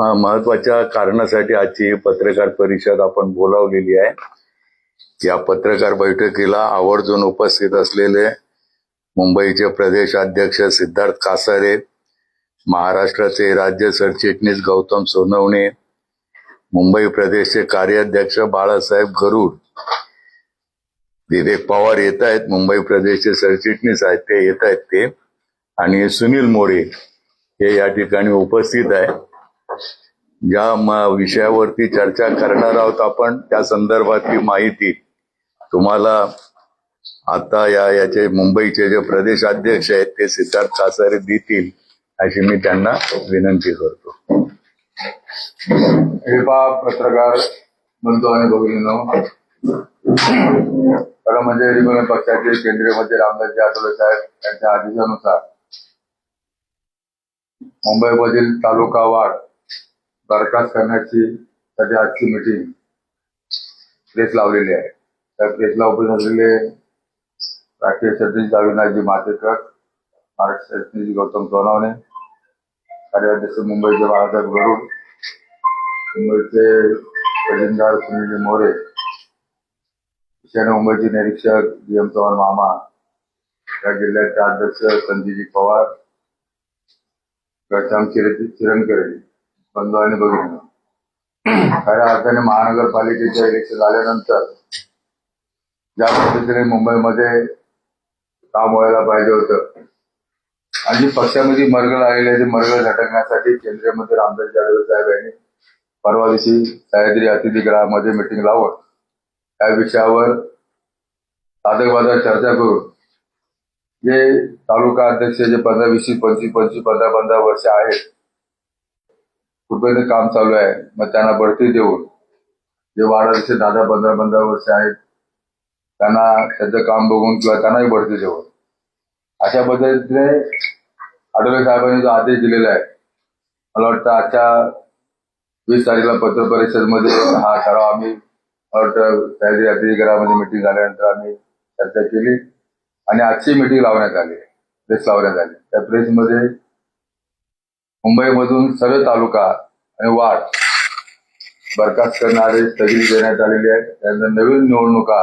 महत्वाच्या कारणासाठी आजची पत्रकार परिषद आपण बोलावलेली आहे. या पत्रकार बैठकीला आवर्जून उपस्थित असलेले मुंबईचे प्रदेश अध्यक्ष सिद्धार्थ कासारे, महाराष्ट्राचे राज्य सरचिटणीस गौतम सोनवणे, मुंबई प्रदेशचे कार्याध्यक्ष बाळासाहेब गरुड, विवेक पवार येत आहेत, मुंबई प्रदेशचे सरचिटणीस आहेत ते येत आहेत ते, आणि सुनील मोरे हे या ठिकाणी उपस्थित आहे. ज्या विषयावरती चर्चा करणार आहोत आपण त्या संदर्भातली माहिती तुम्हाला आता याचे मुंबईचे जे प्रदेश अध्यक्ष आहेत ते सिद्धार्थ कासारे देतील अशी मी त्यांना विनंती करतो. पत्रकार बंधू आणि भगिनींनो, खरं म्हणजे रिपब्लिकन पक्षाचे केंद्रीय मंत्री रामदासजी आठवले साहेब यांच्या आदेशानुसार मुंबईमधील तालुका वाढ बरखास्त करण्याची साठी आजची मीटिंग प्रेस लावलेली आहे. त्या प्रेसला उपस्थित असलेले राष्ट्रीय सरचिटणीस अविनाशजी मातेकर, महाराष्ट्र सरचिटणीस गौतम सोनवणे, कार्याध्यक्ष मुंबईचे बाळासाहेब गरुड, मुंबईचे खजिनदार सुनील मोरे, ईशान्य मुंबईचे निरीक्षक DM चव्हाण मामा, या जिल्ह्याचे अध्यक्ष संजयजी पवार, प्रशांत चिरणकरे, बंधू आणि भगिनी, खऱ्या अर्थाने महानगरपालिकेच्या इलेक्शन झाल्यानंतर ज्या पद्धतीने मुंबईमध्ये काम व्हायला पाहिजे होतं आणि जी पक्षामध्ये मरगळ आलेली आहे, ती मरगळ झटकण्यासाठी केंद्रीय मंत्री रामदासजी आठवले साहेब यांनी परवा दिवशी सह्याद्री अतिथीगृहामध्ये मिटिंग लावून या विषयावर साधकबाधक चर्चा करून जे तालुका अध्यक्ष जे 15, 20, 25, 15 वर्ष आहेत कृपेने काम चालू आहे, मग त्यांना बढती देऊन जे वाढायचे 10-15 वर्ष आहेत त्यांना त्याचं काम बघून किंवा त्यांनाही बढती देऊन अशा पद्धतीने आठवले साहेबांनी जो आदेश दिलेला आहे, मला वाटतं आजच्या 20 तारखेला पत्र परिषदेमध्ये हा ठराव आम्ही मला वाटतं सह्याद्री अतिथीगृहामध्ये मिटिंग झाल्यानंतर आम्ही चर्चा केली आणि आजची मिटिंग लावण्यात आली, प्रेस लावण्यात आली. त्या प्रेसमध्ये मुंबईमधून सर्व तालुका आणि वाढ बरखास्त करणारे स्थगित देण्यात आलेले आहेत. त्यानंतर नवीन निवडणुका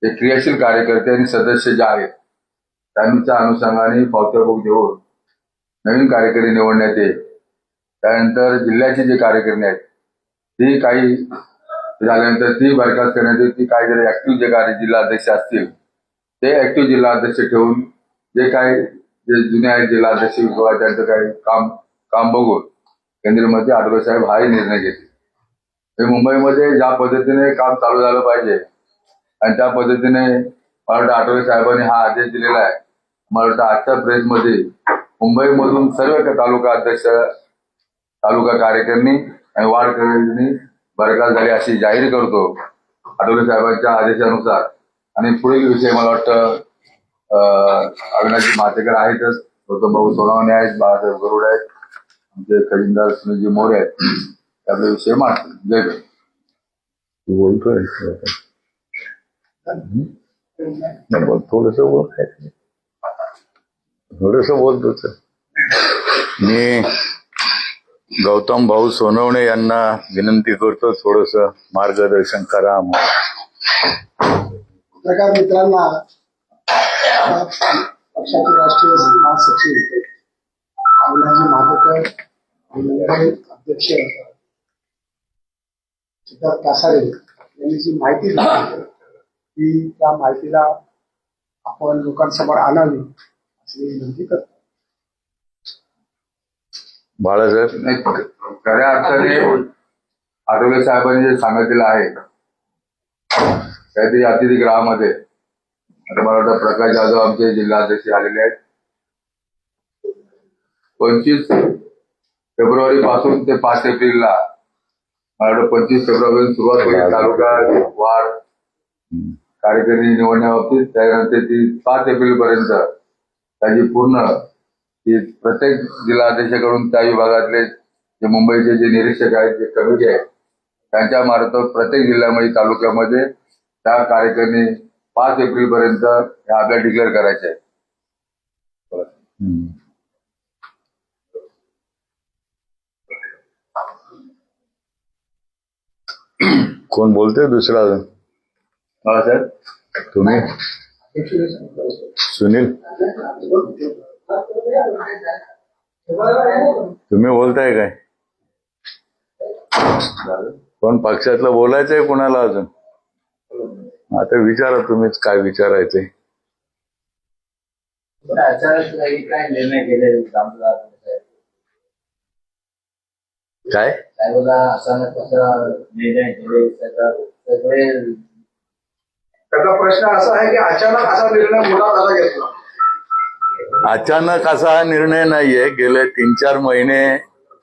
जे क्रियाशील कार्यकर्ते आणि सदस्य जे आहेत त्यांच्या अनुषंगाने पावत्या बुक देऊन नवीन कार्यकारी निवडण्यात येईल. त्यानंतर जिल्ह्याचे जे कार्यकर्ते आहेत ती काही झाल्यानंतर ती बरखास्त करण्यात येईल. ती काही जरी ऍक्टिव्ह जे जिल्हाध्यक्ष असतील ते ऍक्टिव्ह जिल्हाध्यक्ष ठेवून जे काही जे जुने आहेत जिल्हाध्यक्ष किंवा त्यांचं काही काम बघून केंद्रीय मंत्री आठवले साहेब हाही निर्णय घेतील. मुंबईमध्ये ज्या पद्धतीने काम चालू झालं पाहिजे आणि त्या पद्धतीने मला वाटतं आठवले साहेबांनी हा आदेश दिलेला आहे. मला वाटतं आजच्या प्रेसमध्ये मुंबईमधून सर्व तालुका अध्यक्ष, तालुका कार्यकारिणी आणि वार्ड कार्यकारिणी बरखास्त झाली अशी जाहीर करतो आठवले साहेबांच्या आदेशानुसार. आणि पुढील विषय मला वाटतं अविनाशजी मातेकर आहेतच, गौतम भाऊ सोनवणे आहेत, बाळासाहेब गरुड आहेत, आमचे खजिनदार सुनीलजी मोरे आहेत, त्यातले विषय मांडतील. जय भीम. बोलतोय थोडस बोलतो. मी गौतम भाऊ सोनवणे यांना विनंती करतो थोडस मार्गदर्शन करा. पत्रकार मित्रांना पक्षाचे राष्ट्रीय महासचिव अविनाशजी मातेकर आणि अध्यक्ष सिद्धार्थ कासारे यांनी जी माहिती दिली ती त्या माहितीला आपण लोकांसमोर आणावी अशी विनंती करतो. बाळासाहेब, खऱ्या अर्थाने आठवले साहेबांनी जे सांगितलेलं आहे काहीतरी अतिथीगृहामध्ये आता मला वाटतं प्रकाश जाधव आमचे जिल्हाध्यक्ष आलेले आहेत. 25 फेब्रुवारी पासून ते 5 एप्रिलला मला वाटतं 25 फेब्रुवारी सुरुवात होईल तालुका वाढ कार्यकारिणी निवडण्याबाबतीत. त्यानंतर ती 5 एप्रिल पर्यंत त्याची पूर्ण ती प्रत्येक जिल्हाध्यक्षाकडून त्या विभागातले जे मुंबईचे जे निरीक्षक आहेत, जे कमिटी आहेत त्यांच्या मार्फत प्रत्येक जिल्ह्यामध्ये तालुक्यामध्ये त्या कार्यकारिणी 5 एप्रिल पर्यंत आपल्याला डिक्लेअर करायचे आहे. कोण बोलतोय दुसरा अजून? हा सर. तुम्ही सुनील तुम्ही बोलताय काय? कोण पक्षातलं बोलायचंय कुणाला अजून? आता विचारा तुम्हीच काय विचारायचंय. काय निर्णय केले काय अचानक कसा निर्णय केले सगळे त्याचा प्रश्न असा आहे की अचानक असा निर्णय मोठा कसा घेतला? अचानक असा हा निर्णय नाहीये. गेले 3-4 महिने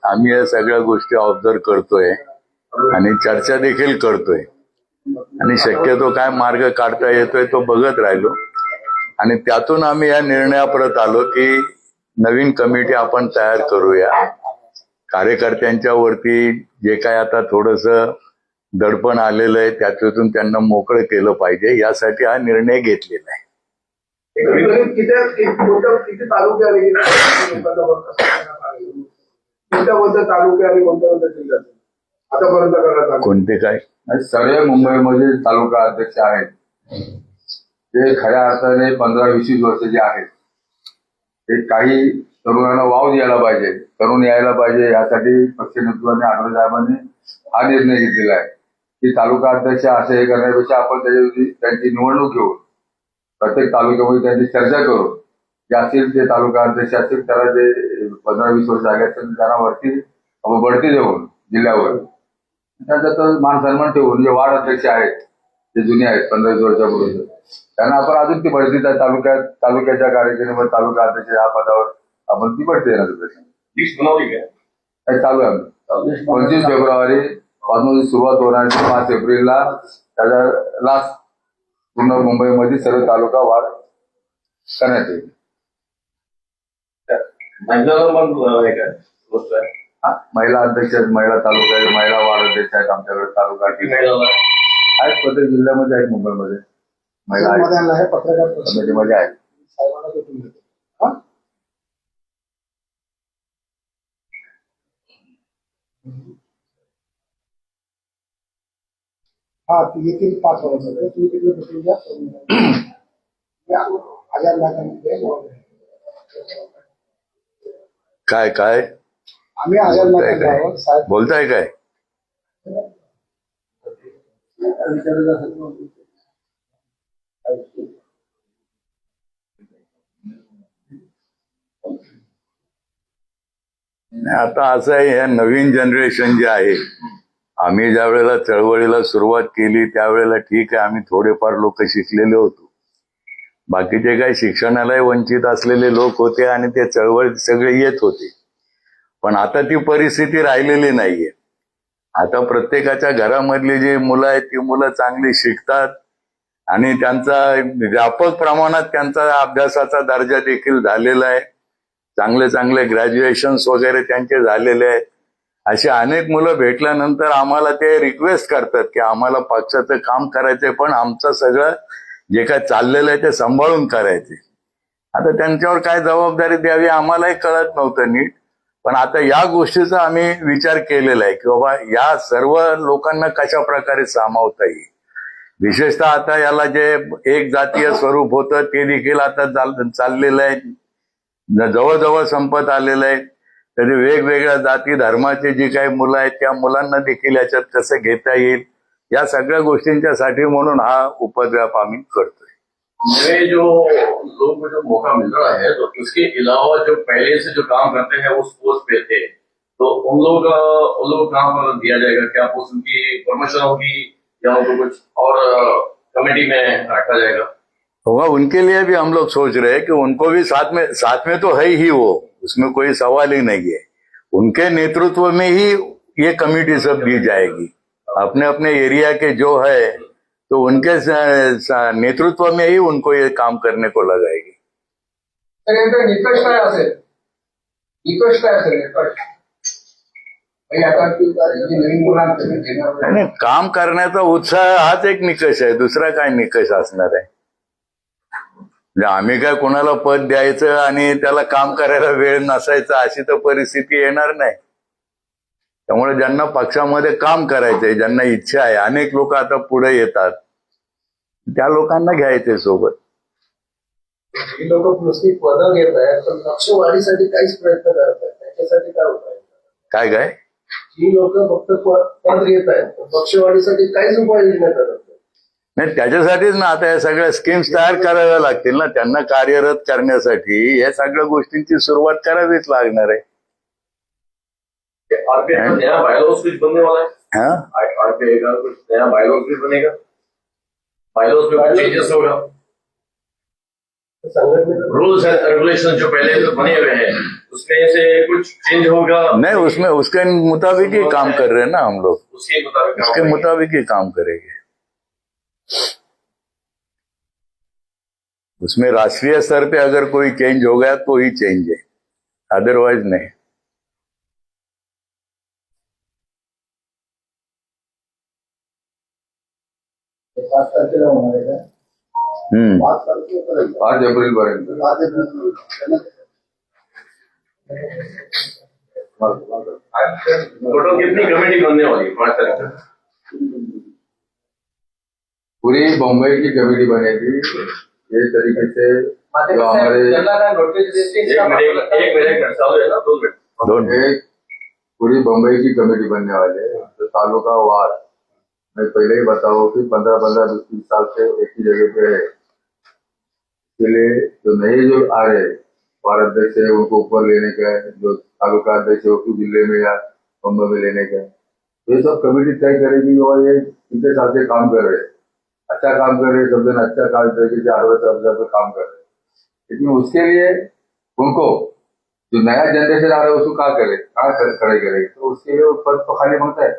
आम्ही या सगळ्या गोष्टी ऑब्झर्व करतोय आणि चर्चा देखील करतोय आणि शक्यतो काय मार्ग काढता येतोय तो बघत राहिलो आणि त्यातून आम्ही या निर्णयापर्यंत आलो की नवीन कमिटी आपण तयार करूया. कार्यकर्त्यांच्या वरती जे काय आता थोडस दडपण आलेलं आहे त्यातून त्यांना मोकळं केलं पाहिजे यासाठी हा निर्णय घेतलेला आहे. किती तालुके आणि कोणत्या तालुके आणि कोणत्या जिल्ह्यात आतापर्यंत करण्यात आले? कोणते काय? सगळे मुंबईमध्ये तालुका अध्यक्ष आहेत ते खऱ्या अर्थाने 15-20 वर्ष जे आहेत ते काही तरुणांना वाव द्यायला पाहिजे, तरुण यायला पाहिजे यासाठी पक्ष नेतृत्वाने आठवले साहेबांनी हा निर्णय घेतलेला आहे की तालुका अध्यक्ष असे हे करण्यापेक्षा आपण त्यांची निवडणूक घेऊन प्रत्येक तालुक्यामध्ये त्यांची चर्चा करून जे असतील ते तालुका अध्यक्ष असतील त्याला जे 15-20 वर्ष झाले असतील त्यांना वरती बढती देऊन जिल्ह्यावर त्याचा मान सन्मान ठेवून जे वार्ड अध्यक्ष आहेत जे जुने आहेत 15-20 वर्षापूर्वी त्यांना आपण अजून ती बढती त्या तालुक्याच्या कार्यक्रमावर तालुका अध्यक्ष या पदावर आपण ती बढती देण्याचा प्रश्न लिस्ट बनवली काय? चालू आहे. 25 फेब्रुवारी पासून सुरुवात होणार 5 एप्रिलला त्याचा लास्ट पूर्ण मुंबईमध्ये सर्व तालुका वाढ करण्यात येईल. महिलांना पण आहे का? महिला अध्यक्ष आहेत, महिला तालुका आहेत, महिला वार्ड अध्यक्ष आहेत आमच्याकडे तालुका आहेत प्रत्येक जिल्ह्यामध्ये आहेत. मुंबईमध्ये महिला आहेत, पत्रकार कमिटीमध्ये आहेत. साहेबांना भेटून घेतो. हा? हा ती येतील 5 वाजता. तुम्ही तिकडे भेटून घ्या. हजार लाखांमध्ये काय काय आम्ही हजार लाखांवर साहेब बोलताय काय? विचारत असेल. आता असं आहे, ह्या नवीन जनरेशन जे आहे, आम्ही ज्या वेळेला चळवळीला सुरुवात केली त्यावेळेला ठीक आहे आम्ही थोडेफार लोक शिकलेले होतो. बाकीचे काही शिक्षणालाही वंचित असलेले लोक होते आणि ते चळवळीत सगळे येत होते. पण आता ती परिस्थिती राहिलेली नाहीये. आता प्रत्येकाच्या घरामधली जी मुलं आहेत ती मुलं चांगली शिकतात आणि त्यांचा व्यापक प्रमाणात त्यांचा अभ्यासाचा दर्जा देखील झालेला आहे. चांगले चांगले ग्रॅज्युएशन्स वगैरे त्यांचे झालेले आहेत. अशी अनेक मुलं भेटल्यानंतर आम्हाला ते रिक्वेस्ट करतात की आम्हाला पक्षाचं काम करायचंय पण आमचं सगळं जे काय चाललेलं आहे ते सांभाळून करायचे. आता त्यांच्यावर काय जबाबदारी द्यावी आम्हालाही कळत नव्हतं नीट. पण आता या गोष्टीचा आम्ही विचार केलेला आहे की बाबा या सर्व लोकांना कशा प्रकारे सामावता येईल. विशेषतः आता याला जे एक जातीय स्वरूप होतं ते देखील आता चाललेलं आहे, जवळजवळ संपत आलेलं आहे. तरी वेगवेगळ्या जाती धर्माचे जी काही मुलं आहेत त्या मुलांना देखील याच्यात कसं घेता येईल या सगळ्या गोष्टींच्यासाठी म्हणून हा उपद्रव आम्ही करतोय. ये जो लोगों को जो मौका मिल रहा है तो उसके अलावा जो पहले से जो काम करते हैं उस पोस्ट पे थे तो उन लोग कहाँ पर दिया जाएगा? क्या पोस्ट उनकी प्रमोशन होगी या उनको कुछ और कमेटी में रखा जाएगा? होगा, उनके लिए भी हम लोग सोच रहे हैं कि उनको भी साथ में तो है ही वो, उसमें कोई सवाल ही नहीं है. उनके नेतृत्व में ही ये कमेटी सब दी जाएगी. अपने अपने एरिया के जो है तो उनके नेतृत्व में ही उनको ये काम करने को लगाएगी. तर निकष काय असेल? निकष काय असेल? निकष नवीन मुलांचं नाही, काम करण्याचा उत्साह हाच एक निकष आहे. दुसरा काय निकष असणार आहे? म्हणजे आम्ही काय कोणाला पद द्यायचं आणि त्याला काम करायला वेळ नसायचा अशी तर परिस्थिती येणार नाही. त्यामुळे ज्यांना पक्षामध्ये काम करायचंय, ज्यांना इच्छा आहे, अनेक लोक आता पुढे येतात, त्या लोकांना घ्यायचे सोबत. ही लोक नुसती पदं घेत आहेत पण पक्षवाढीसाठी काहीच प्रयत्न करत आहेत, त्याच्यासाठी काय उपाय? काय काय ही लोक फक्त पद घेत आहेत पण पक्षवाढीसाठी काहीच उपाययोजना करत नाही. नाही, त्याच्यासाठीच ना आता या सगळ्या स्कीम्स तयार कराव्या लागतील ना त्यांना कार्यरत करण्यासाठी. या सगळ्या गोष्टींची सुरुवात करावीच लागणार आहे. आरपीआई का नया बायलॉज कुछ बनने वाला है? हाँ? आरपीआई का कुछ नया बायलॉज भी बनेगा? बायलॉज में कुछ चेंजेस होगा? संघटनेचं रूल्स एंड रेगुलेशन जो पहले जो बने हुए हैं उसमें से कुछ चेंज होगा? नहीं, उसमें उसके मुताबिक ही काम कर रहे हैं ना हम लोग, उसके मुताबिक काम उसके करेंगे। मुताबिक ही काम करेंगे. उसमें राष्ट्रीय स्तर पे अगर कोई चेंज हो गया तो ही चेंज है, अदरवाइज नहीं. ते 5 तारखेला होणार आहे का? 5 तारखेपर्यंत 5 एप्रिल पर्यंत. 5 एप्रिल टोटल कितनी कमेटी बनने वाली है 5 तारीख तक? पूरी बम्बई की कमेटी बनेगी. ये तरीके से जो हमारे त्यांना काय नोटीस देते? एक मिनट चालू है ना, 2 मिनट. दोन एक पूरी बम्बई की कमेटी बनने वाले हैं. तो तालुका वार मैं पहले ही बताऊं कि 15-15 20 साल से एक ही जगह पे है. इसलिए जो नए जो आ रहे वार्ड अध्यक्ष है उनको ऊपर लेने का है, जो तालुका अध्यक्ष है उसको जिले में या बम्बई में लेने का है. ये सब कमेटी तय करेगी और ये इनके साथ से काम कर रहे हैं. अच्छा काम कर रहे हैं, सब जन अच्छा काम तरीके से आरोप पे काम कर रहे हैं. लेकिन उसके लिए उनको जो नया जनरेशन आ रहा है उसको कहाँ करे, कहाँ खड़े करे, तो उसके लिए वो पद तो खाली मांगता है.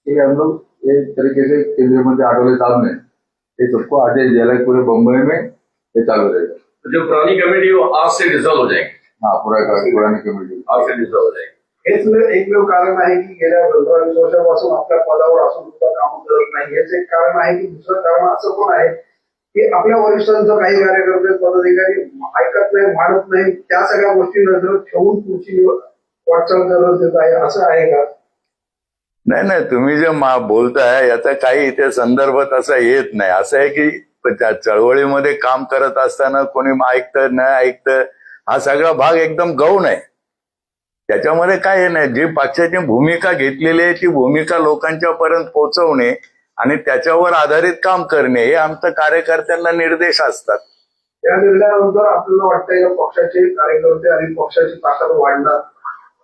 इसलिए हम लोग एक तरीके से केंद्रीय मंत्री आठवले साहब ने ये सबको आदेश दिया है पूरे बम्बई में ये चालू रहेगा. तो जो पुरानी कमेटी वो आज से डिसॉल्व हो जाएगी, हाँ, पुरानी कमेटी आज से डिसॉल्व हो जाएगी. हेच एकमेव कारण आहे की गेल्या 15-20 वर्षापासून आपल्या पदावर असून सुद्धा काम करत नाही. हेच एक कारण आहे की दुसरं कारण असं पण आहे की आपल्या वरिष्ठांचं काही कार्यकर्ते पदाधिकारी ऐकत नाही, मानत नाही, त्या सगळ्या गोष्टी नजर ठेवून पुढची वाटचाल करत येत आहे. असं आहे का? नाही नाही, तुम्ही जे बोलताय याचा काही इथे संदर्भात असा येत नाही. असं आहे की त्या चळवळीमध्ये काम करत असताना कोणी ऐकतं नाही ऐकतं हा सगळा भाग एकदम गौण आहे. त्याच्यामध्ये काय नाही, जी पक्षाची भूमिका घेतलेली आहे ती भूमिका लोकांच्या पर्यंत पोहोचवणे आणि त्याच्यावर आधारित काम करणे हे आमच्या कार्यकर्त्यांना निर्देश असतात. या निर्णयानंतर आपल्याला वाटतं या पक्षाचे कार्यकर्ते आणि पक्षाची ताकद वाढणार.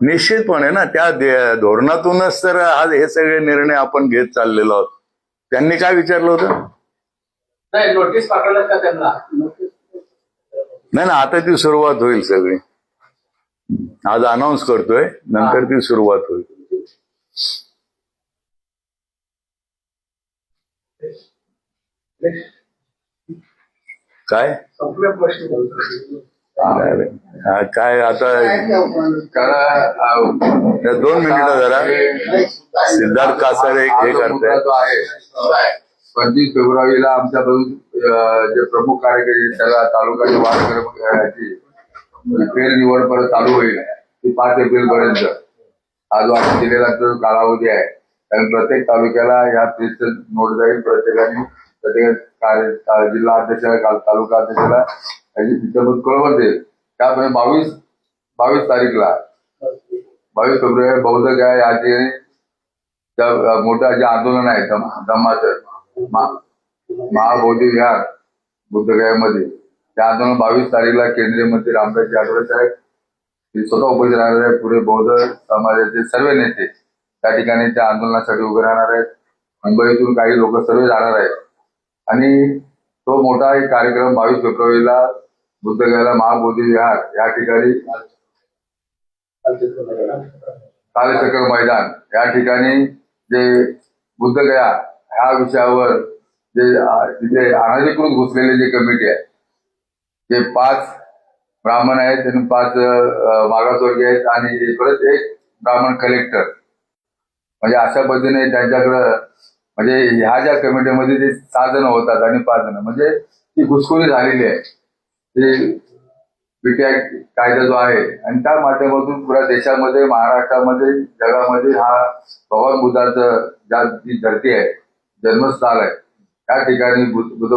निश्चितपणे ना, त्या धोरणातूनच तर आज हे सगळे निर्णय आपण घेत चाललेलो आहोत. त्यांनी काय विचारलं होतं? नाही, नोटीस पाठवल्यात का त्यांना? नाही ना, आता ती सुरुवात होईल सगळी. आज अनाऊन्स करतोय, नंतर ती सुरुवात होईल. काय संपल्या प्रश्न बोलतो. अरे, काय आता कारण 2 मिनिटं जरा सिद्धार्थ कासारे हे मुद्दा करताय. जो आहे 25 फेब्रुवारीला आमच्याकडून जे प्रमुख कार्यकारी त्याला तालुक्याचे वार्ड क्रमांकाची फेरनिवड परत चालू होईल ती 5 एप्रिल पर्यंत. हा जो आपण दिलेला जो कालावधी आहे कारण प्रत्येक तालुक्याला या फेरचं नोट जाईल. प्रत्येकाने प्रत्येक जिल्हा अध्यक्षाला तालुका अध्यक्षाला याची तिथं कळवत देईल. त्यामुळे 22 तारीखला 22 फेब्रुवारी बौद्ध गाय आधी मोठं जे आंदोलन आहे धम्माचं महाबौद्ध विहार बुद्धगयामध्ये त्या आंदोलन 22 तारीखला केंद्रीय मंत्री रामदास आठवले साहेब स्वतः उपस्थित राहणार आहेत. पुढे बौद्ध समाजाचे सर्व नेते त्या ठिकाणी त्या आंदोलनासाठी उभे राहणार आहेत. मुंबईतून काही लोक सर्व जाणार आहेत आणि तो मोठा एक कार्यक्रम 22 फेब्रुवारीला बुद्धगयाला महाबोधी विहार या ठिकाणी कालचक्र मैदान या ठिकाणी जे बुद्धगया ह्या विषयावर जे तिथे अनधिकृत घुसलेले जे कमिटी आहे जे 5 ब्राह्मण आहेत आणि 5 मागासवर्गीय आहेत आणि परत एक ब्राह्मण कलेक्टर म्हणजे अशा पद्धतीने त्यांच्याकडं म्हणजे ह्या ज्या कमिटीमध्ये जे 6 जण होतात आणि 5 जण म्हणजे ती घुसखोरी झालेली आहे. ते बीटी ऍक्ट कायदा जो आहे आणि त्या माध्यमातून पुऱ्या देशामध्ये, महाराष्ट्रामध्ये, जगामध्ये हा भगवान बुद्धाचं ज्या जी धरती आहे, जन्मस्थळ आहे, त्या ठिकाणी बुद्ध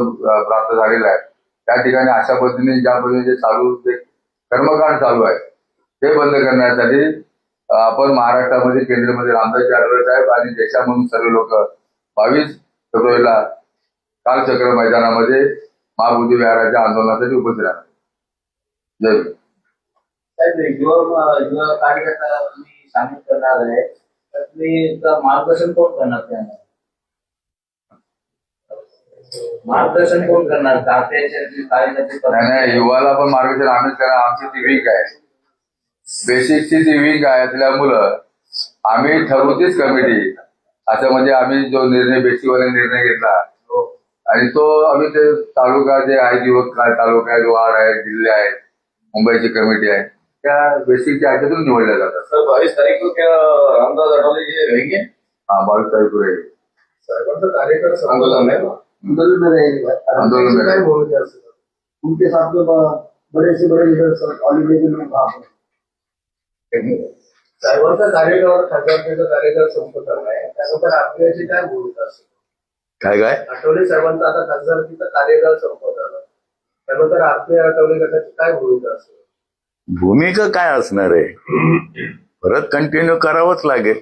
प्राप्त झालेला आहे. त्या ठिकाणी अशा पद्धतीने ज्या पद्धतीने जे चालू जे कर्मकांड चालू आहे ते बंद करण्यासाठी आपण महाराष्ट्रामध्ये, केंद्रामध्ये रामदासजी आठवले साहेब आणि देशामधून सर्व लोक 22 फेब्रुवारीला कालचक्र मैदानामध्ये महाबोधी विहाराच्या आंदोलनासाठी उपस्थित राहणार. जय हिंद. साहेब, युवा कार्यकर्ता तुम्ही सामील करणार आहे, तर तुम्ही मार्गदर्शन कोण करणार त्यांना? मार्गदर्शन कोण करणार? कार्यकर्ते नाही, युवाला पण मार्गदर्शन आम्हीच करा. आमची ती विंग आहे, बेसिकची ती विंग आहे असल्यामुळं आम्ही ठरवतीच कमिटी. असं म्हणजे आम्ही जो निर्णय बेसिकवाला निर्णय घेतला आणि तो आम्ही ते तालुका जे आहे, युवक तालुका आहे, वार्ड आहे, जिल्हे आहेत, मुंबईची कमिटी आहे, त्या बेसिकच्या ह्याच्यातून निवडल्या जातात. सर 22 तारीख को क्या रामदास अठावले जी रहेंगे? हा, 22 तारीख को रहेगी. साहेबांचा कार्यकर्ता आंदोलन में आंदोलन में रहेगा. आंदोलन में काय भूमिका असेल? उनके साथ में बड़े से बड़े लीडर्स ऑल इंडिया के लोग वहां पर. साहेबांचा कार्यकाळ, खासदारकीचा कार्यकाळ संपत आला आहे, त्यानंतर आपल्याची काय भूमिका असेल? काय आठवले साहेबांचा आता खासदारकीचा कार्यकाळ संपत आला, त्यानंतर आपल्या आठवले गटाची काय भूमिका असेल? भूमिका काय असणार आहे? परत कंटिन्यू करावंच लागेल.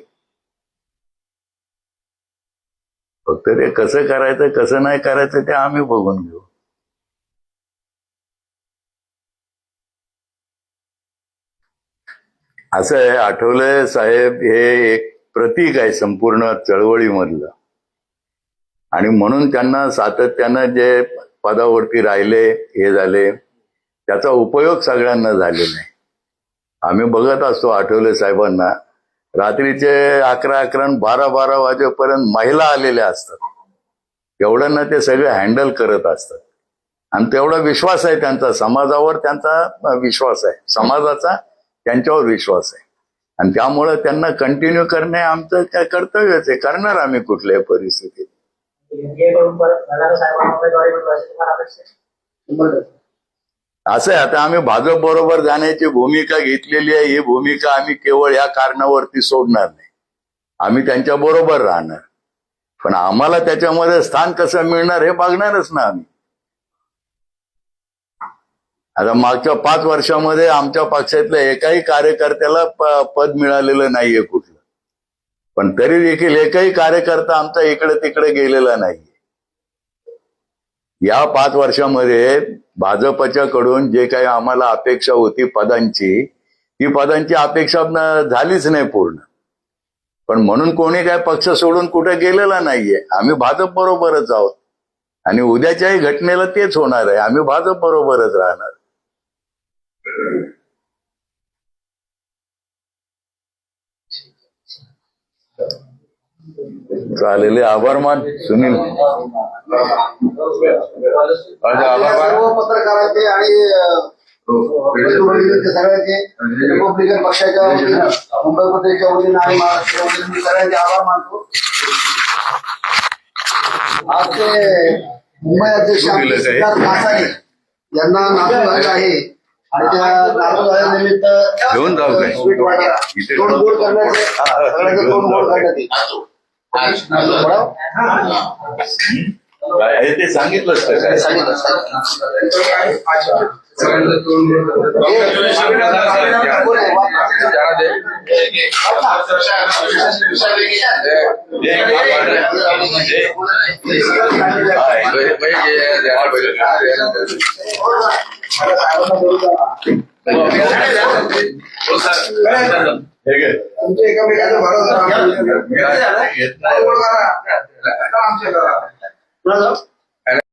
फक्त ते कसं करायचं कसं नाही करायचं ते आम्ही बघून घेऊ. असं आहे, आठवले साहेब हे एक प्रतीक आहे संपूर्ण चळवळीमधलं आणि म्हणून त्यांना सातत्यानं जे पदावरती राहिले, हे झाले, त्याचा उपयोग सगळ्यांना झालेला आहे. आम्ही बघत असतो आठवले साहेबांना रात्रीचे 11 आणि 12 वाजेपर्यंत महिला आलेल्या असतात. एवढ्यांना ते सगळे हँडल करत असतात आणि तेवढा विश्वास आहे त्यांचा, समाजावर त्यांचा विश्वास आहे, समाजाचा त्यांच्यावर विश्वास आहे आणि त्यामुळे त्यांना कंटिन्यू करणे आमचं काय कर्तव्यच आहे. करणार आम्ही कुठल्याही परिस्थितीत. असं आहे, आता आम्ही भाजप बरोबर जाण्याची भूमिका घेतलेली आहे. ही भूमिका आम्ही केवळ या कारणावरती सोडणार नाही, आम्ही त्यांच्या बरोबर राहणार. पण आम्हाला त्याच्यामध्ये स्थान कसं मिळणार हे बघणारच ना आम्ही. आता मागच्या 5 वर्षामध्ये आमच्या पक्षातल्या एकाही कार्यकर्त्याला पद मिळालेलं नाहीये कुठलं, पण तरी देखील एकही कार्यकर्ता आमचा इकडे तिकडे गेलेला नाहीये. या 5 वर्षामध्ये भाजपच्याकडून जे काही आम्हाला अपेक्षा होती पदांची, ती पदांची अपेक्षा झालीच नाही पूर्ण. पण म्हणून कोणी काय पक्ष सोडून कुठे गेलेला नाहीये. आम्ही भाजप बरोबरच आहोत आणि उद्याच्याही घटनेला तेच होणार आहे. आम्ही भाजप बरोबरच राहणार. चालेल, आभार मान सुनील. सर्व पत्रकारांचे आणि सगळ्यांचे रिपब्लिकन पक्षाच्या वतीनं, मुंबई प्रदेशच्या वतीनं आणि महाराष्ट्राच्या वतीनं मी सगळ्यांचे आभार मानतो. आज ते मुंबई अध्यक्ष सिद्धार्थ कासारे यांना नातू झाले आहे आणि त्या नातू झाल्यानिमित्त घेऊन जाऊ काय? स्वीट वाटा तोंड गोड करण्याचे, सगळ्यांचं तोंड गोड करण्यात येईल. काय ते सांगितलंच काय? तुमच्या एकामेकाचा भरोसा आमच्या